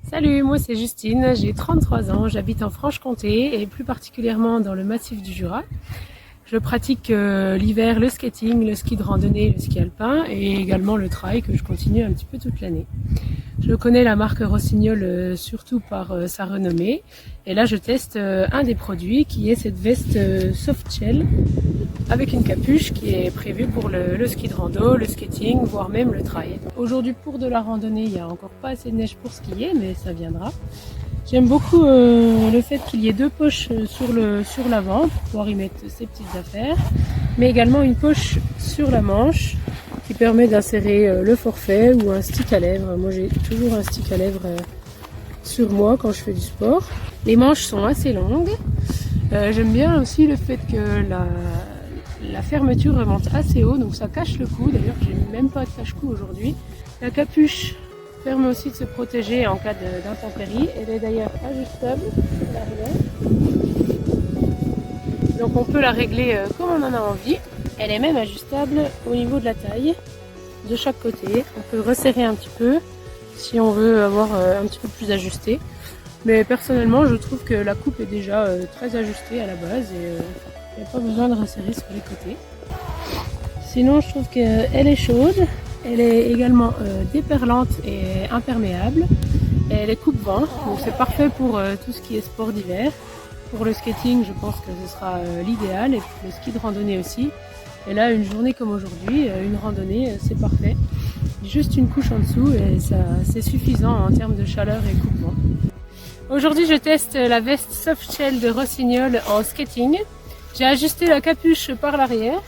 Salut, moi c'est Justine, j'ai 33 ans, j'habite en Franche-Comté et plus particulièrement dans le massif du Jura. Je pratique l'hiver le skating, le ski de randonnée, le ski alpin et également le trail que je continue un petit peu toute l'année. Je connais la marque Rossignol surtout par sa renommée et là je teste un des produits qui est cette veste soft shell avec une capuche qui est prévue pour le ski de rando, le skating, voire même le trail. Aujourd'hui pour de la randonnée, il n'y a encore pas assez de neige pour skier, mais ça viendra. J'aime beaucoup le fait qu'il y ait deux poches sur l'avant pour pouvoir y mettre ses petites affaires, mais également une poche sur la manche qui permet d'insérer le forfait ou un stick à lèvres. Moi j'ai toujours un stick à lèvres sur moi quand je fais du sport. Les manches sont assez longues. J'aime bien aussi le fait que la fermeture remonte assez haut, donc ça cache le cou. D'ailleurs, j'ai même pas de cache-cou aujourd'hui. La capuche permet aussi de se protéger en cas d'intempéries. Elle est d'ailleurs ajustable à l'arrière. Donc on peut la régler comme on en a envie. Elle est même ajustable au niveau de la taille de chaque côté. On peut resserrer un petit peu si on veut avoir un petit peu plus ajusté. Mais personnellement, je trouve que la coupe est déjà très ajustée à la base et il n'y a pas besoin de resserrer sur les côtés. Sinon, je trouve qu'elle est chaude. Elle est également déperlante et imperméable. Et elle est coupe-vent, donc c'est parfait pour tout ce qui est sport d'hiver. Pour le skating, je pense que ce sera l'idéal et pour le ski de randonnée aussi. Et là, une journée comme aujourd'hui, une randonnée, c'est parfait. Juste une couche en dessous et c'est suffisant en termes de chaleur et coupe-vent. Aujourd'hui, je teste la veste soft shell de Rossignol en skating. J'ai ajusté la capuche par l'arrière,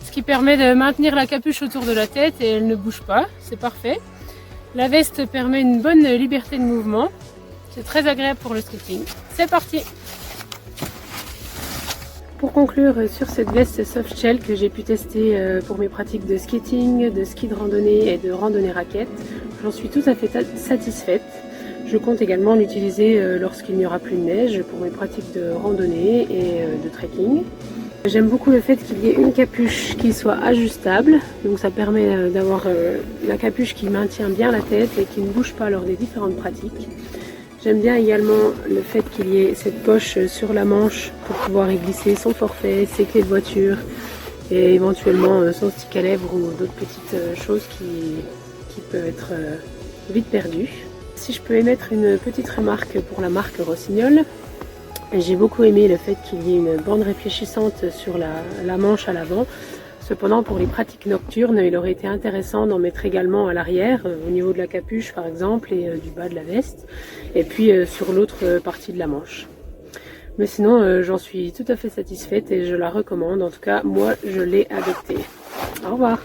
ce qui permet de maintenir la capuche autour de la tête et elle ne bouge pas, c'est parfait. La veste permet une bonne liberté de mouvement, c'est très agréable pour le skating. C'est parti! Pour conclure sur cette veste soft shell que j'ai pu tester pour mes pratiques de skating, de ski de randonnée et de randonnée raquette, j'en suis tout à fait satisfaite. Je compte également l'utiliser lorsqu'il n'y aura plus de neige pour mes pratiques de randonnée et de trekking. J'aime beaucoup le fait qu'il y ait une capuche qui soit ajustable, donc ça permet d'avoir la capuche qui maintient bien la tête et qui ne bouge pas lors des différentes pratiques. J'aime bien également le fait qu'il y ait cette poche sur la manche pour pouvoir y glisser son forfait, ses clés de voiture et éventuellement son stick à lèvres ou d'autres petites choses qui peuvent être vite perdues. Si je peux émettre une petite remarque pour la marque Rossignol, j'ai beaucoup aimé le fait qu'il y ait une bande réfléchissante sur la manche à l'avant. Cependant, pour les pratiques nocturnes, il aurait été intéressant d'en mettre également à l'arrière, au niveau de la capuche par exemple, et du bas de la veste, et puis sur l'autre partie de la manche. Mais sinon, j'en suis tout à fait satisfaite et je la recommande. En tout cas, moi, je l'ai adoptée. Au revoir!